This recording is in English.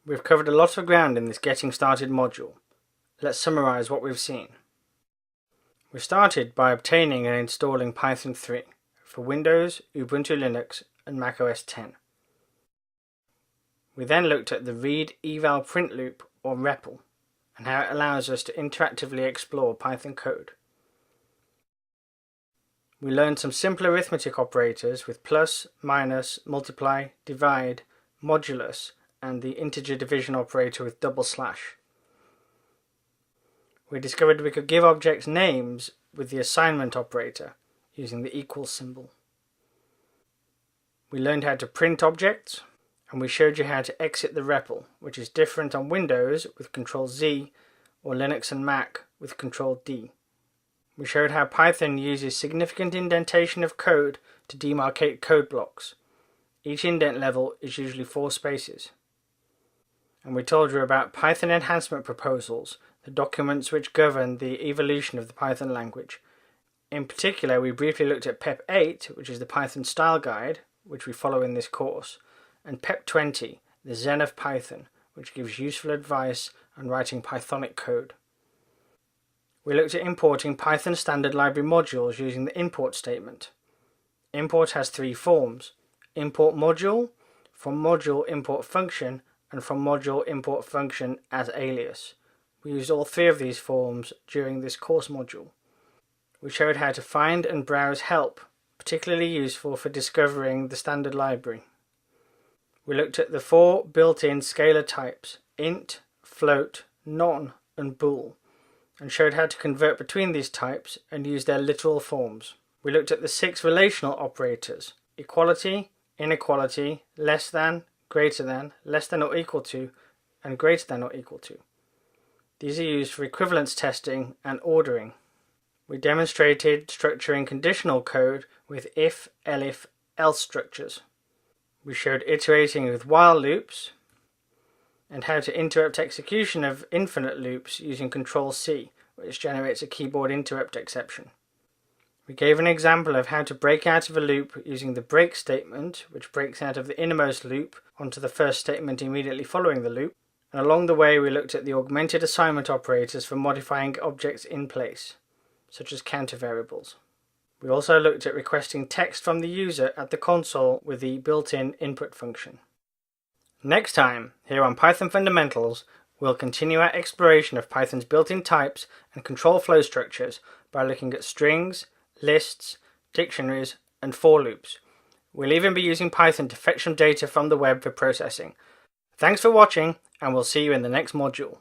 We've covered a lot of ground in this Getting Started module. Let's summarize what we've seen. We started by obtaining and installing Python 3 for Windows, Ubuntu Linux and Mac OS X. We then looked at the read eval print loop, or REPL, and how it allows us to interactively explore Python code. We learned some simple arithmetic operators with plus, minus, multiply, divide, modulus, and the integer division operator with double slash. We discovered we could give objects names with the assignment operator using the equal symbol. We learned how to print objects, and we showed you how to exit the REPL, which is different on Windows with Ctrl-Z or Linux and Mac with Ctrl-D. We showed how Python uses significant indentation of code to demarcate code blocks. Each indent level is usually 4 spaces. And we told you about Python enhancement proposals, the documents which govern the evolution of the Python language. In particular, we briefly looked at PEP 8, which is the Python style guide, which we follow in this course, and PEP 20, the Zen of Python, which gives useful advice on writing Pythonic code. We looked at importing Python standard library modules using the import statement. Import has 3 forms: import module, from module import function, and from module import function as alias. We used all 3 of these forms during this course module. We showed how to find and browse help, particularly useful for discovering the standard library. We looked at the 4 built-in scalar types, int, float, non, and bool, and showed how to convert between these types and use their literal forms. We looked at the 6 relational operators: equality, inequality, less than, greater than, less than or equal to, and greater than or equal to. These are used for equivalence testing and ordering. We demonstrated structuring conditional code with if, elif, else structures. We showed iterating with while loops and how to interrupt execution of infinite loops using Ctrl-C, which generates a keyboard interrupt exception. We gave an example of how to break out of a loop using the break statement, which breaks out of the innermost loop onto the first statement immediately following the loop, and along the way we looked at the augmented assignment operators for modifying objects in place, such as counter variables. We also looked at requesting text from the user at the console with the built-in input function. Next time, here on Python Fundamentals, we'll continue our exploration of Python's built-in types and control flow structures by looking at strings, lists, dictionaries, and for loops. We'll even be using Python to fetch some data from the web for processing. Thanks for watching, and we'll see you in the next module.